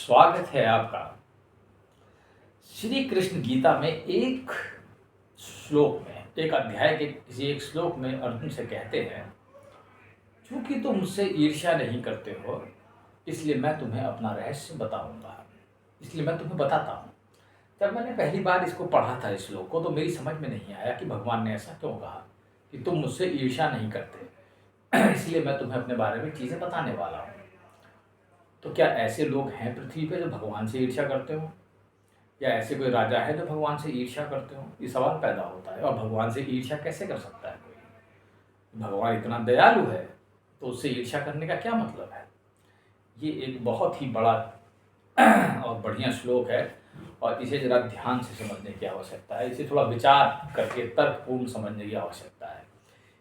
स्वागत है आपका। श्री कृष्ण गीता में एक श्लोक में, एक अध्याय के किसी एक श्लोक में अर्जुन से कहते हैं, चूंकि तुम मुझसे ईर्ष्या नहीं करते हो इसलिए मैं तुम्हें अपना रहस्य बताऊंगा, इसलिए मैं तुम्हें बताता हूँ। जब मैंने पहली बार इसको पढ़ा था इस श्लोक को, तो मेरी समझ में नहीं आया कि भगवान ने ऐसा क्यों कहा कि तुम मुझसे ईर्ष्या नहीं करते इसलिए मैं तुम्हें अपने बारे में चीज़ें बताने वाला हूँ। तो क्या ऐसे लोग हैं पृथ्वी पे जो भगवान से ईर्ष्या करते हो, या ऐसे कोई राजा है जो भगवान से ईर्ष्या करते हो? ये सवाल पैदा होता है। और भगवान से ईर्ष्या कैसे कर सकता है कोई? भगवान इतना दयालु है तो उससे ईर्ष्या करने का क्या मतलब है? ये एक बहुत ही बड़ा और बढ़िया श्लोक है और इसे जरा ध्यान से समझने की आवश्यकता है। इसे थोड़ा विचार करके तर्कपूर्ण समझने की आवश्यकता है।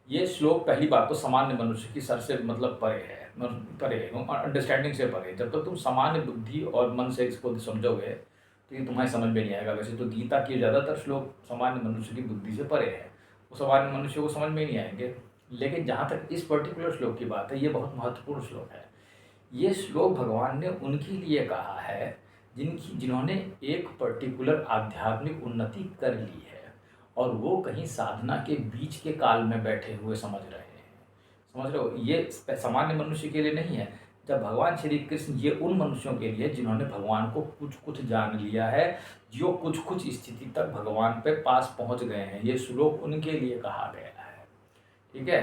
ये श्लोक पहली बात तो सामान्य मनुष्य की सर से मतलब परे है, अंडरस्टैंडिंग से परे। जब तक तुम सामान्य बुद्धि और मन से इसको समझोगे तो ये तुम्हारी समझ में नहीं आएगा। वैसे तो गीता के ज़्यादातर श्लोक सामान्य मनुष्य की बुद्धि से परे है, वो सामान्य मनुष्य को समझ में नहीं आएंगे। लेकिन जहाँ तक इस पर्टिकुलर श्लोक की बात है, ये बहुत महत्वपूर्ण श्लोक है। ये श्लोक भगवान ने उनके लिए कहा है जिन्होंने एक पर्टिकुलर आध्यात्मिक उन्नति कर ली है और वो कहीं साधना के बीच के काल में बैठे हुए समझ रहे हैं। समझ रहे हो? ये सामान्य मनुष्य के लिए नहीं है। जब भगवान श्री कृष्ण, ये उन मनुष्यों के लिए जिन्होंने भगवान को कुछ कुछ जान लिया है, जो कुछ कुछ स्थिति तक भगवान पे पास पहुंच गए हैं, ये श्लोक उनके लिए कहा गया है। ठीक है,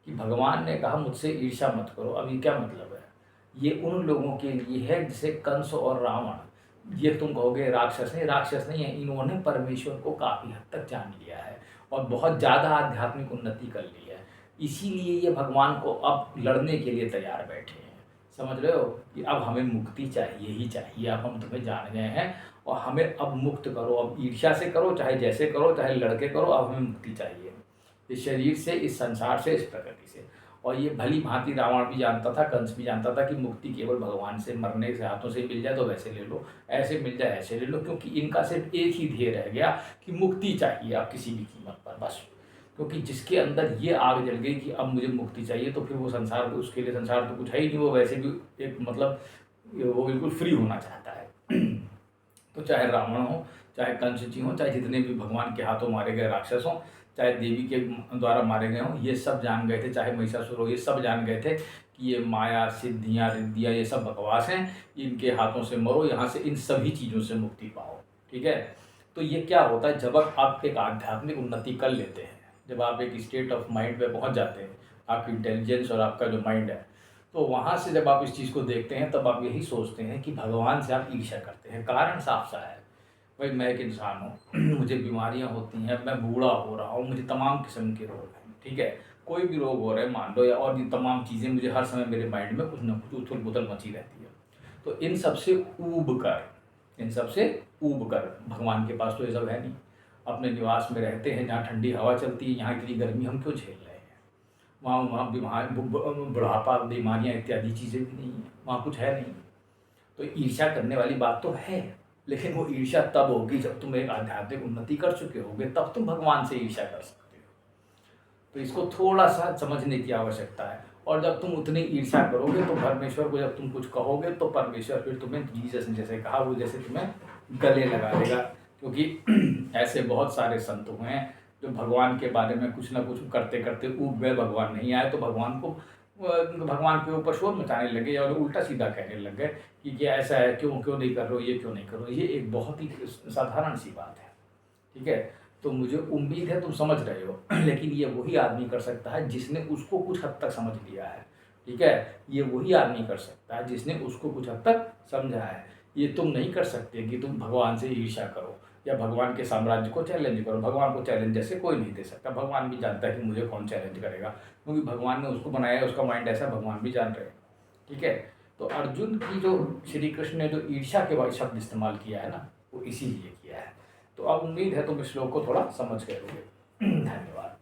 कि भगवान ने कहा मुझसे ईर्ष्या मत करो। अब ये क्या मतलब है? ये उन लोगों के लिए है जैसे कंस और रावण। ये तुम कहोगे राक्षस नहीं है, इन्होंने परमेश्वर को काफ़ी हद तक जान लिया है और बहुत ज़्यादा आध्यात्मिक उन्नति कर ली है। इसीलिए ये भगवान को अब लड़ने के लिए तैयार बैठे हैं। समझ रहे हो कि अब हमें मुक्ति चाहिए ही चाहिए। अब हम तुम्हें जान गए हैं और हमें अब मुक्त करो। अब ईर्ष्या से करो, चाहे जैसे करो, चाहे लड़के करो, अब हमें मुक्ति चाहिए इस शरीर से, इस संसार से, इस प्रकृति से। और ये भली भांति रावण भी जानता था, कंस भी जानता था कि मुक्ति केवल भगवान से, मरने से हाथों से मिल जाए तो वैसे ले लो, ऐसे मिल जाए ऐसे ले लो, क्योंकि इनका सिर्फ एक ही ध्येय रह गया कि मुक्ति चाहिए अब किसी भी कीमत पर, बस। क्योंकि जिसके अंदर ये आग जल गई कि अब मुझे मुक्ति चाहिए, तो फिर वो संसार, उसके लिए संसार तो कुछ है ही नहीं। वो वैसे भी एक मतलब वो बिल्कुल फ्री होना चाहता है तो चाहे रावण हो, चाहे कंस जी हो, चाहे जितने भी भगवान के हाथों मारे गए राक्षस हों, चाहे देवी के द्वारा मारे गए हों, ये सब जान गए थे, चाहे महिषासुर हो, ये सब जान गए थे कि ये माया, सिद्धियाँ, रिद्धियाँ, ये सब बकवास हैं। इनके हाथों से मरो, यहाँ से इन सभी चीज़ों से मुक्ति पाओ। ठीक है, तो ये क्या होता है, जब आप एक आध्यात्मिक उन्नति कर लेते हैं, जब आप एक स्टेट ऑफ माइंड पे पहुँच जाते हैं, आपकी इंटेलिजेंस और आपका जो माइंड है, तो वहाँ से जब आप इस चीज़ को देखते हैं तब आप यही सोचते हैं कि भगवान से आप ईर्ष्या करते हैं। कारण साफ सा है, भाई मैं एक इंसान हूँ मुझे बीमारियाँ होती हैं, मैं बूढ़ा हो रहा हूँ, मुझे तमाम किस्म के रोग हैं। ठीक है, कोई भी रोग हो रहा है मान लो, या और ये तमाम चीज़ें, मुझे हर समय मेरे माइंड में कुछ ना कुछ उथल पुथल मची रहती है। तो इन सब से ऊब कर भगवान के पास तो ये सब है नहीं। अपने निवास में रहते हैं जहाँ ठंडी हवा चलती है, यहाँ इतनी गर्मी हम क्यों झेल रहे हैं? वहाँ बीमार, बुढ़ापा, बीमारियाँ इत्यादि चीज़ें भी नहीं हैं, वहाँ कुछ है नहीं। तो ईर्ष्या करने वाली बात तो है, लेकिन वो ईर्ष्या तब होगी जब तुम एक आध्यात्मिक उन्नति कर चुके होगे, तब तुम भगवान से ईर्ष्या कर सकते हो। तो इसको थोड़ा सा समझने की आवश्यकता है। और जब तुम उतनी ईर्ष्या करोगे तो परमेश्वर को जब तुम कुछ कहोगे तो परमेश्वर फिर तुम्हें, जीसस ने जैसे कहा, वो जैसे तुम्हें गले लगा देगा। क्योंकि ऐसे बहुत सारे संत हुए हैं जो भगवान के बारे में कुछ ना कुछ करते करते ऊब गए, भगवान नहीं आए तो भगवान के ऊपर शोर मचाने लगे और उल्टा सीधा कहने लग गए कि ये ऐसा है, क्यों नहीं कर रहे हो, ये क्यों नहीं कर रहे हो। ये एक बहुत ही साधारण सी बात है। ठीक है, तो मुझे उम्मीद है तुम समझ रहे हो लेकिन ये वही आदमी कर सकता है जिसने उसको कुछ हद तक समझ लिया है। ठीक है, ये वही आदमी कर सकता है जिसने उसको कुछ हद तक समझा है। ये तुम नहीं कर सकते कि तुम भगवान से ईर्ष्या करो या भगवान के साम्राज्य को चैलेंज करो। भगवान को चैलेंज जैसे कोई नहीं दे सकता। भगवान भी जानता है कि मुझे कौन चैलेंज करेगा, क्योंकि भगवान ने उसको बनाया है, उसका माइंड ऐसा भगवान भी जान रहे हैं। ठीक है, तो अर्जुन की जो, श्री कृष्ण ने जो ईर्ष्या के बाद शब्द इस्तेमाल किया है ना, वो इसीलिए किया है। तो अब उम्मीद है तुम इस श्लोक को थोड़ा समझ गए होगे। धन्यवाद।